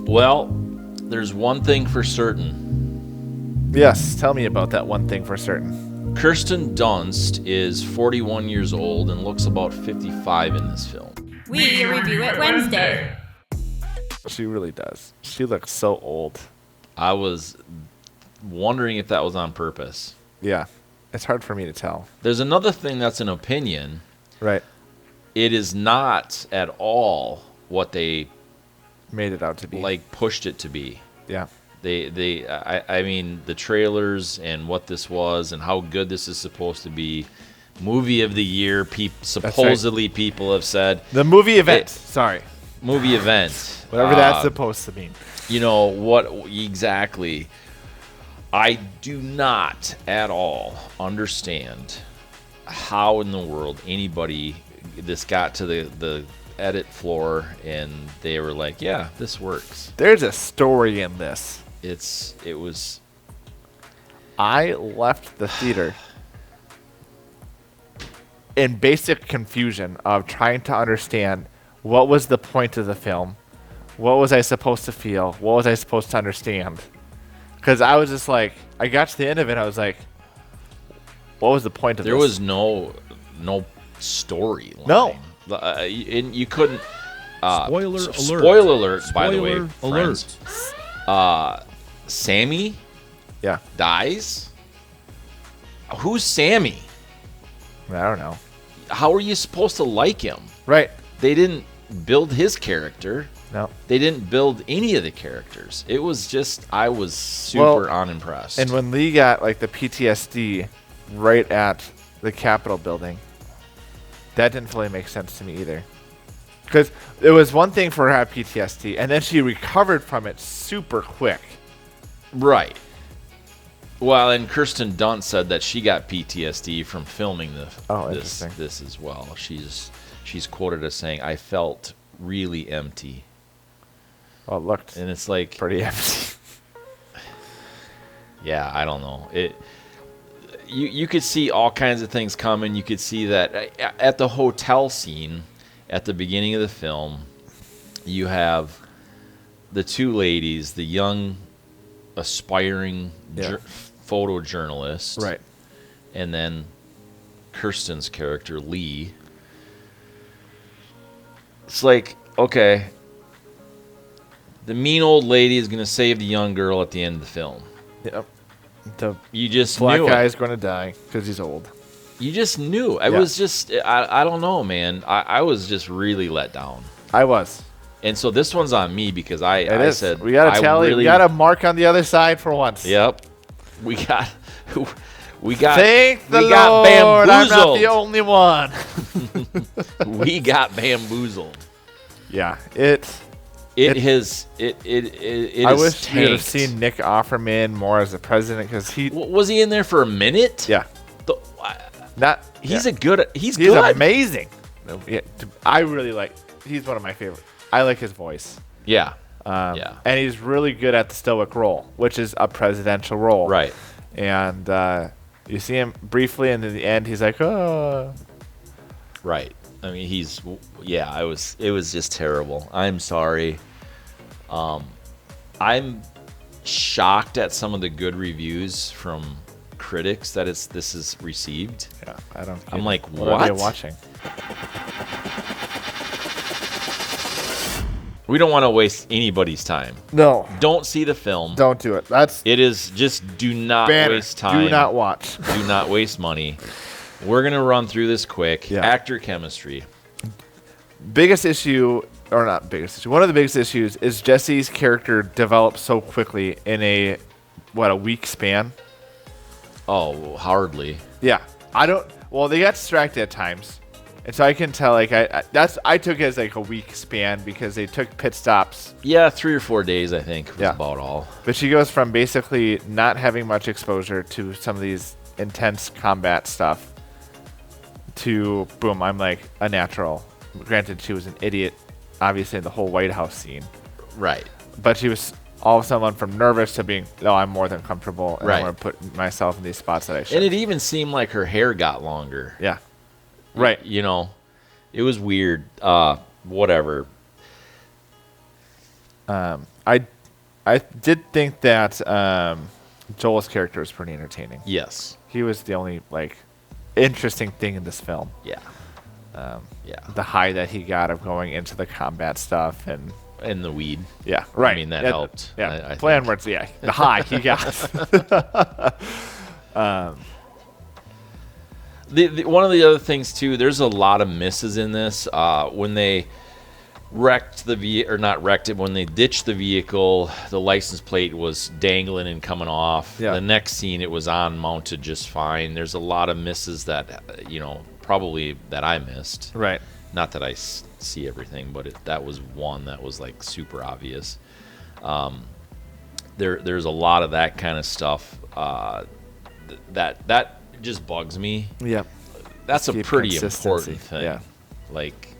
Well, there's one thing for certain. Yes, tell me about that one thing for certain. Kirsten Dunst is 41 years old and looks about 55 in this film. We review it Wednesday. She really does. She looks so old. I was wondering if that was on purpose. Yeah, it's hard for me to tell. There's another thing that's an opinion. Right. It is not at all what they made it out to be. Pushed it to be. Yeah. I mean, the trailers and what this was and how good this is supposed to be. Movie of the year, supposedly right. People have said. The movie event. Movie event. Whatever that's supposed to mean. You know, what exactly. I do not at all understand how in the world this got to the edit floor and they were like, yeah, this works. There's a story in this. I left the theater in basic confusion of trying to understand what was the point of the film, what was I supposed to feel, what was I supposed to understand. Because I was just like, I got to the end of it, I was like, what was the point of this? There was no storyline. No. And you couldn't. Spoiler alert. Spoiler alert, by the way. Alert. Friends. Sammy dies? Who's Sammy? I don't know. How are you supposed to like him? Right. They didn't build his character. No. They didn't build any of the characters. It was just, I was super unimpressed. And when Lee got the PTSD right at the Capitol building, that didn't fully make sense to me either. Because it was one thing for her to have PTSD, and then she recovered from it super quick. Right. Well, and Kirsten Dunst said that she got PTSD from filming this as well. She's quoted as saying, "I felt really empty." Well, it looked and it's like pretty empty. Yeah, I don't know. You could see all kinds of things coming. You could see that at the hotel scene at the beginning of the film, you have the two ladies, the young aspiring photojournalist, right, and then Kirsten's character Lee. It's like, okay, the mean old lady is going to save the young girl at the end of the film. Yep. You just black knew guy is going to die because he's old. You just knew. It was just, I don't know, man. I was just really let down. I was. And so this one's on me because I said we got a tally. We got a mark on the other side for once. Yep. We got Thank the Lord, bamboozled. I'm not the only one. We got bamboozled. Yeah, I wish you would have seen Nick Offerman more as the president because was he in there for a minute? Yeah, He's good. He's amazing. I really like. He's one of my favorite. I like his voice. Yeah. And he's really good at the stoic role, which is a presidential role. Right. And you see him briefly, and in the end, he's like, oh. Right. I mean, it was just terrible. I'm sorry. I'm shocked at some of the good reviews from critics that this is received. Yeah, I'm like, what? What are they watching? We don't want to waste anybody's time. No. Don't see the film. Don't do it. It is just do not waste time. Do not watch. Do not waste money. We're going to run through this quick. Yeah. Actor chemistry. Biggest issue, or not biggest issue, one of the biggest issues is Jesse's character develops so quickly in a week span? Oh, hardly. Yeah. They got distracted at times. And so I can tell, I took it as a week span because they took pit stops. Yeah, 3 or 4 days, I think, was about all. But she goes from basically not having much exposure to some of these intense combat stuff to, boom, I'm like a natural. Granted, she was an idiot, obviously, in the whole White House scene. Right. But she was all of a sudden went from nervous to being, no, I'm more than comfortable. And right. I'm going to put myself in these spots that I should. And it even seemed like her hair got longer. Yeah. Right. You know, it was weird. Whatever. I did think that Joel's character was pretty entertaining. Yes. He was the only interesting thing in this film. Yeah. The high that he got of going into the combat stuff and the weed. Yeah, right. I mean, that helped. Yeah, I plan think. words. Yeah, the high he got. One of the other things too, there's a lot of misses in this. When they wrecked the vehicle, or not wrecked it, when they ditched the vehicle, the license plate was dangling and coming off. Yeah. The next scene, it was on mounted just fine. There's a lot of misses that probably that I missed. Right. Not that I see everything, but that was one that was like super obvious. There's a lot of that kind of stuff that just bugs me. Yeah. That's a Keep pretty consistency. important thing. Yeah. Like,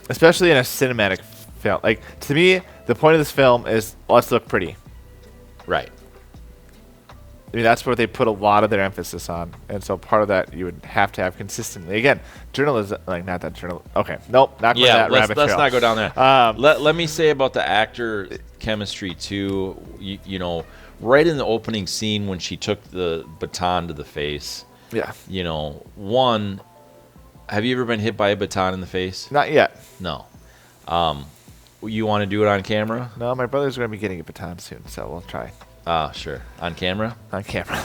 especially in a cinematic film. Like, to me, the point of this film is let's look pretty. right. I mean, that's where they put a lot of their emphasis on. And so part of that you would have to have consistently. Again, journalism, not that journal. Okay. Nope. Not going that rabbit trail. Let's not go down there. Let me say about the actor chemistry, too. Right in the opening scene when she took the baton to the face. Yeah. One, have you ever been hit by a baton in the face? Not yet. No. You want to do it on camera? No, my brother's going to be getting a baton soon, so we'll try. Sure. On camera? On camera.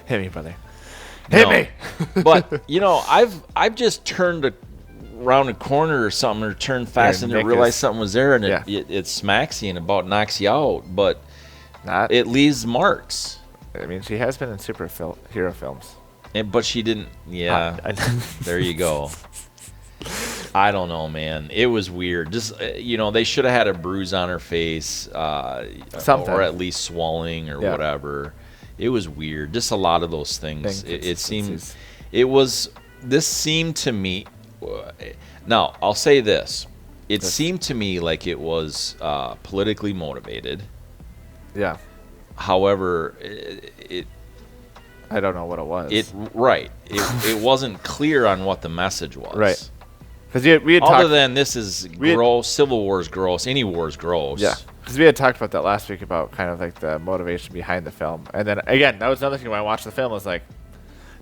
Hit me, brother. Hit me! But, I've just turned around a corner or something, or turned fast and didn't realize something was there, and it smacks you and about knocks you out, but it leaves marks. I mean, she has been in hero films. But she didn't. Yeah. There you go. I don't know, man. It was weird. Just they should have had a bruise on her face, something, or at least swelling or whatever. It was weird. Just a lot of those things. It seemed. This seemed to me. Now I'll say this. It seemed to me like it was politically motivated. Yeah. However, I don't know what it was. It wasn't clear on what the message was. Right. Because we had other than this is gross, Civil War is gross, any war is gross. Yeah. Because we had talked about that last week about kind of like the motivation behind the film, and then again, that was another thing when I watched the film was like,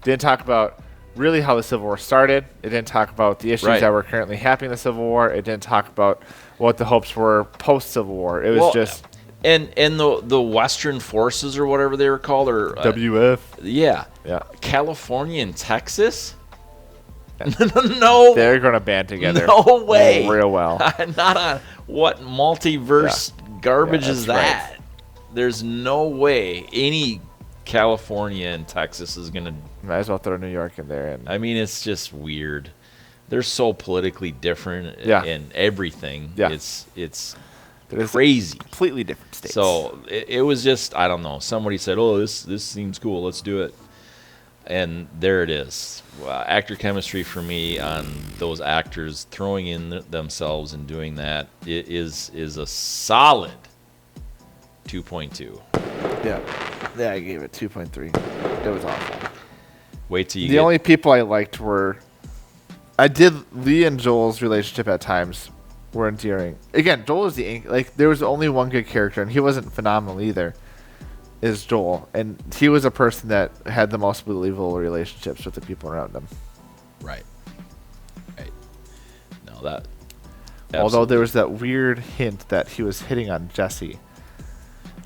didn't talk about really how the Civil War started. It didn't talk about the issues that were currently happening in the Civil War. It didn't talk about what the hopes were post Civil War. It was just. And the Western Forces or whatever they were called, or WF. Yeah. California and Texas. No. They're going to band together. No way. Real well. Not on what multiverse garbage is that? Right. There's no way any California and Texas is going to. Might as well throw New York in there. I mean, it's just weird. They're so politically different in everything. Yeah. It's crazy. Completely different states. So it was just, I don't know. Somebody said, "Oh, this seems cool. Let's do it." And there it is. Actor chemistry for me on those actors throwing in themselves and doing that is a solid 2.2. Yeah, I gave it 2.3. It was awful. Wait till you. The only people I liked were, I did Lee and Joel's relationship at times were endearing. Again, Joel is there was only one good character, and he wasn't phenomenal either. Is Joel, and he was a person that had the most believable relationships with the people around him. Right. No, that. Although there was that weird hint that he was hitting on Jesse.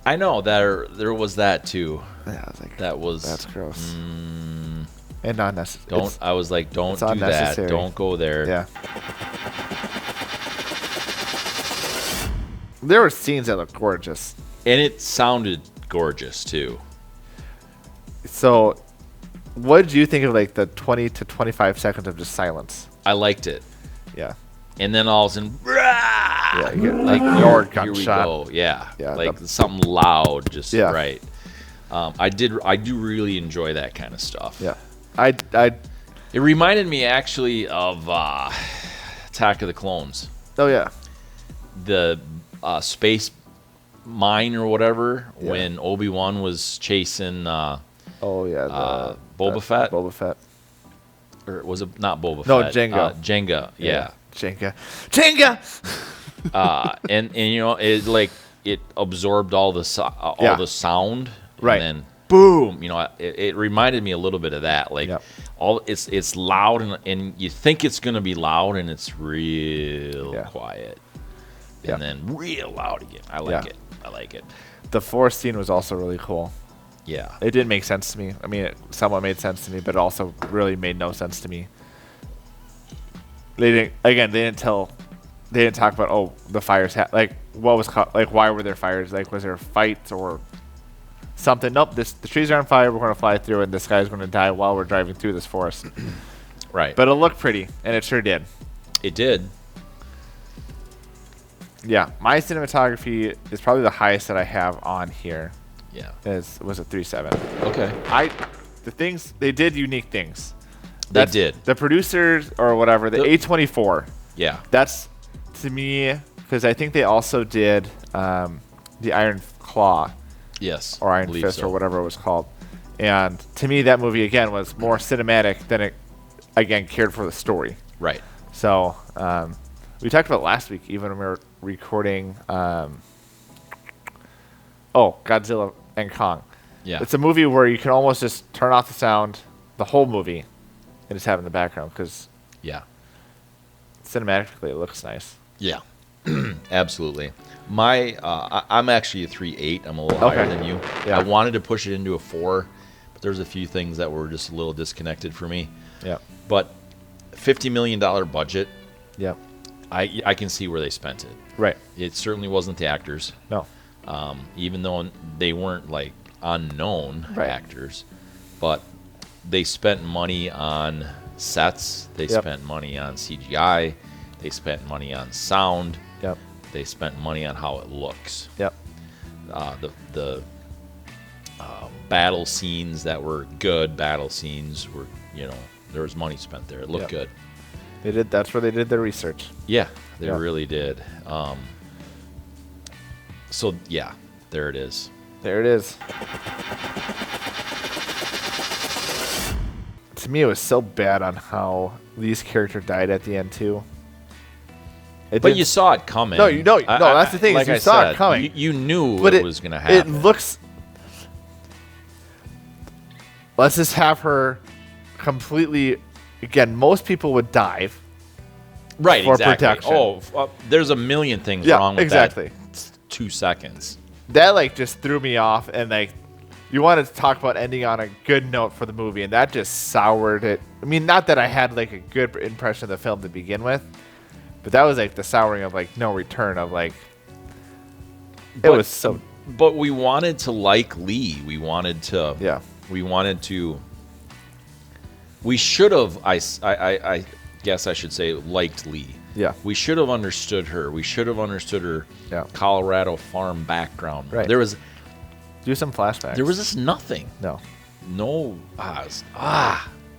I know that there was that too. Yeah, I was like, that's gross. And not necessary. I was like, don't do that. Don't go there. Yeah. There were scenes that looked gorgeous, and it sounded gorgeous too. So, what did you think of like the 20 to 25 seconds of just silence? I liked it. Yeah. And then all of a sudden, yeah, you get like your gunshot. Here we go. Yeah. Like something loud, just right. I do really enjoy that kind of stuff. Yeah. It reminded me actually of Attack of the Clones. Oh yeah. The space mine or whatever when Obi-Wan was chasing Boba Fett. Boba Fett. Or was it not Boba Fett? No, Jango. Jenga, yeah. Jenga. and it like it absorbed all the the sound, Right. And then boom, it reminded me a little bit of that. Like Yep. it's loud and you think it's gonna be loud and it's real quiet, and then real loud again. I like it. I like it. The forest scene was also really cool. Yeah. It didn't make sense to me. I mean, it somewhat made sense to me, but it also really made no sense to me. They didn't talk about the fires. What was why were there fires? Like, was there a fight or something? Nope. The trees are on fire. We're going to fly through, and this guy's going to die while we're driving through this forest. Right. But it looked pretty, and it sure did. It did. Yeah, my cinematography is probably the highest that I have on here. Yeah. Was a 3.7. Okay. They did unique things. They did. The producers or whatever, the A24. Yeah. That's, to me, because I think they also did the Iron Claw. Yes. Or Iron Fist or whatever it was called. And to me, that movie, again, was more cinematic than it, again, cared for the story. Right. So, we talked about last week, even when we were recording, Godzilla and Kong. Yeah. It's a movie where you can almost just turn off the sound, the whole movie, and just have it in the background because cinematically it looks nice. Yeah. Absolutely. I'm actually a 3.8. I'm a little higher than you. Yeah. I wanted to push it into a 4, but there's a few things that were just a little disconnected for me. Yeah. But $50 million budget. Yeah. I can see where they spent it. Right. It certainly wasn't the actors. No. Even though they weren't like unknown actors, but they spent money on sets. They spent money on CGI. They spent money on sound. Yep. They spent money on how it looks. Yep. The battle scenes that were good battle scenes were, there was money spent there. It looked good. They did. That's where they did their research. Yeah, they really did. So yeah, there it is. There it is. To me, it was so bad on how Lee's character died at the end too. But you saw it coming. No, that's the thing. Like you saw it coming. You knew it was going to happen. It looks. Let's just have her completely. Again, most people would dive. Right, for exactly. protection. There's a million things wrong with that. 2 seconds. That just threw me off, and you wanted to talk about ending on a good note for the movie, and that just soured it. I mean, not that I had a good impression of the film to begin with, but that was the souring of no return of it was so. But we wanted to like Lee. We wanted to. Yeah. We wanted to. We should have. I guess I should say liked Lee. Yeah. We should have understood her. We should have understood her Colorado farm background. Right. There was. Do some flashbacks. There was just nothing. No.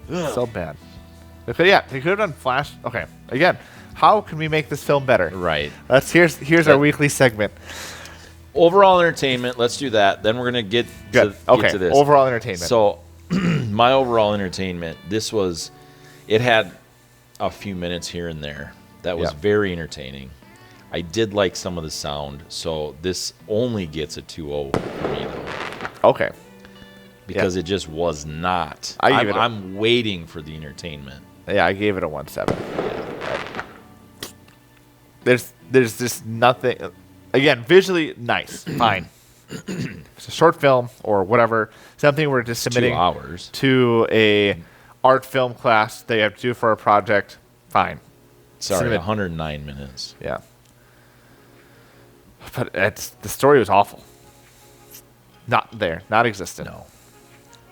So bad. They could have done flash. Okay. Again, how can we make this film better? Right. Here's our weekly segment. Overall entertainment. Let's do that. Then we're gonna get to this. Overall entertainment. So, my overall entertainment. It had a few minutes here and there that was very entertaining. I did like some of the sound, so this only gets a 2.0 for me though. Okay. Because it just was not. I'm waiting for the entertainment. Yeah, I gave it a 1.7. Yeah. There's just nothing. Again, visually nice, fine. It's a short film or whatever, something we're just submitting 2 hours to a art film class they have to do for a project. Fine. Sorry, 109 minutes. Yeah. But the story was awful. Not there, not existent.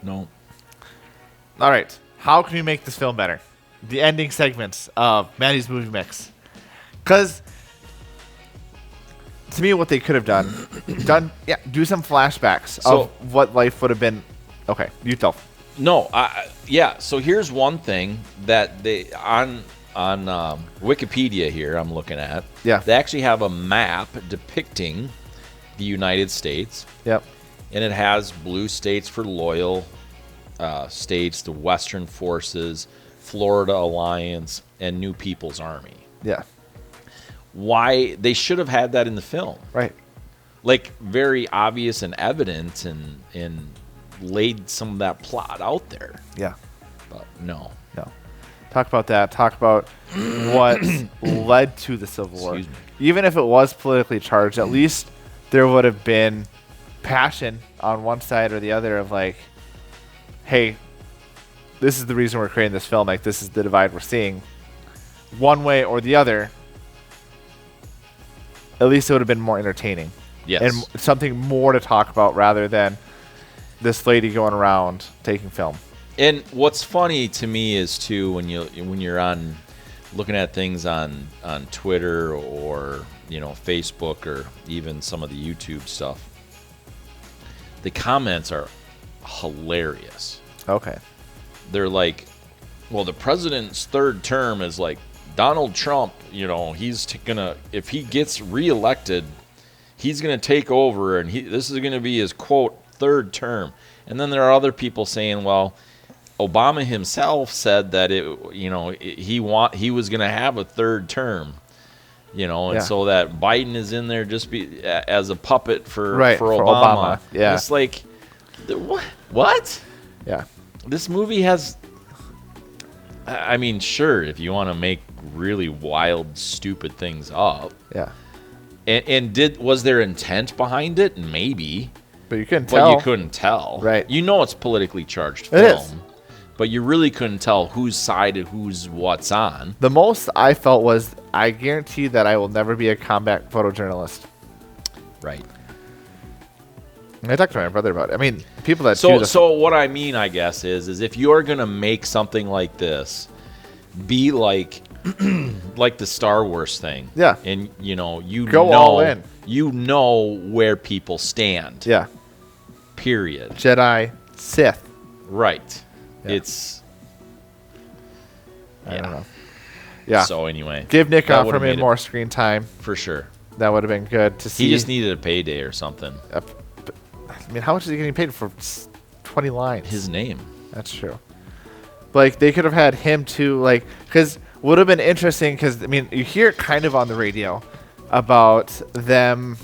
No. All right. How can we make this film better? The ending segments of Maddie's Movie Mix. Because to me, what they could have done, do some flashbacks of what life would have been. Okay, you tell. No, so here's one thing that they on Wikipedia here I'm looking at. Yeah. They actually have a map depicting the United States. Yep. And it has blue states for loyal states, the Western Forces, Florida Alliance, and New People's Army. Yeah. why they should have had that in the film. Right. Like, very obvious and evident, and laid some of that plot out there. Yeah. But no. Talk about that. Talk about what led to the Civil War. Excuse me. Even if it was politically charged, at least there would have been passion on one side or the other of like, hey, this is the reason we're creating this film. Like, this is the divide we're seeing. One way or the other, at least it would have been more entertaining. Yes. And something more to talk about rather than this lady going around taking film. And what's funny to me is too when you're on looking at things on Twitter or Facebook or even some of the YouTube stuff, the comments are hilarious. Okay. They're like, well, the president's third term is like Donald Trump. He's gonna, if he gets reelected, he's gonna take over, and this is gonna be his quote third term. And then there are other people saying, well, Obama himself said that he was going to have a third term, and so that Biden is in there just as a puppet for Obama. Yeah, it's like, what? Yeah, this movie has. I mean, sure, if you want to make really wild, stupid things up. Yeah. And was there intent behind it? Maybe. But you couldn't tell. But you couldn't tell. Right. It's politically charged film. It is. But you really couldn't tell whose side and what's on. The most I felt was, I guarantee that I will never be a combat photojournalist. Right. And I talked to my brother about it. I mean, people that So what I mean, I guess, is if you're going to make something like this, be like like the Star Wars thing. Yeah. And, Go all in. You know where people stand. Yeah. Period. Jedi, Sith. Right. Yeah. It's... I don't know. Yeah. So anyway. Give Nick that would've Offerman made more screen time. For sure. That would have been good to see. He just needed a payday or something. I mean, how much is he getting paid for 20 lines? His name. That's true. Like, they could have had him too, like, because would have been interesting, because, I mean, you hear it kind of on the radio about them,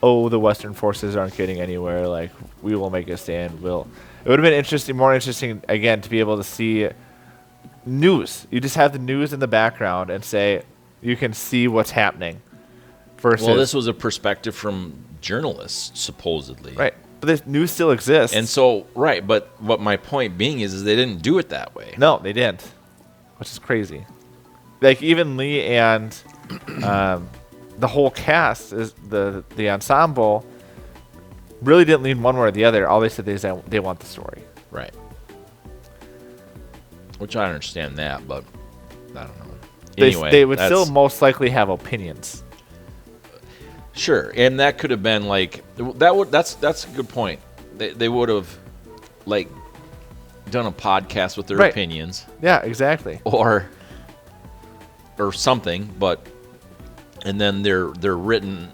the Western forces aren't getting anywhere, like, we will make a stand, it would have been more interesting, again, to be able to see news. You just have the news in the background and say, you can see what's happening. Versus, well, this was a perspective from journalists, supposedly. Right. But this news still exists. And so, right, but what my point being is they didn't do it that way. No, they didn't, which is crazy. Like, even Lee and the whole cast, is the ensemble, really didn't lean one way or the other. All they said is they want the story. Right. Which I understand that, but I don't know. Anyway, they would still most likely have opinions. Sure, and that could have been like that's a good point. They would have like done a podcast with their opinions. Yeah, exactly. Or something, and then their written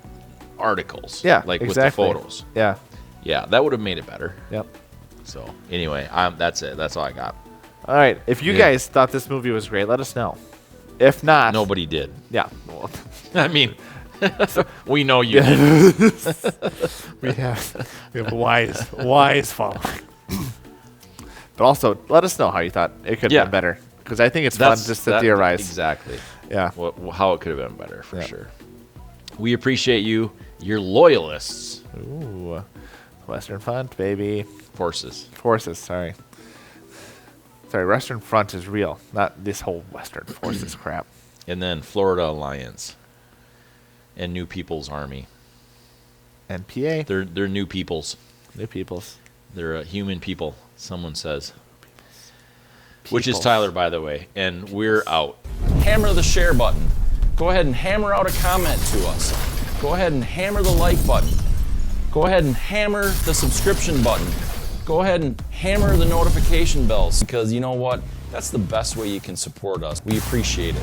articles. Yeah, like exactly. with the photos. Yeah. Yeah, that would have made it better. Yep. So anyway, that's it. That's all I got. All right. If you guys thought this movie was great, let us know. If not, Nobody did. Yeah. Well, I mean, we know you did. we have wise following. But also, let us know how you thought it could have been better, because I think it's fun just to theorize. Exactly. Yeah. How it could have been better, for sure. We appreciate you. You're loyalists. Ooh. Western Front, baby. Forces, sorry. Western Front is real, not this whole Western Forces crap. And then Florida Alliance and New People's Army. NPA. They're new peoples. New peoples. They're human people, someone says. Which is Tyler, by the way. And we're out. Hammer the share button. Go ahead and hammer out a comment to us. Go ahead and hammer the like button. Go ahead and hammer the subscription button. Go ahead and hammer the notification bells, because you know what? That's the best way you can support us. We appreciate it.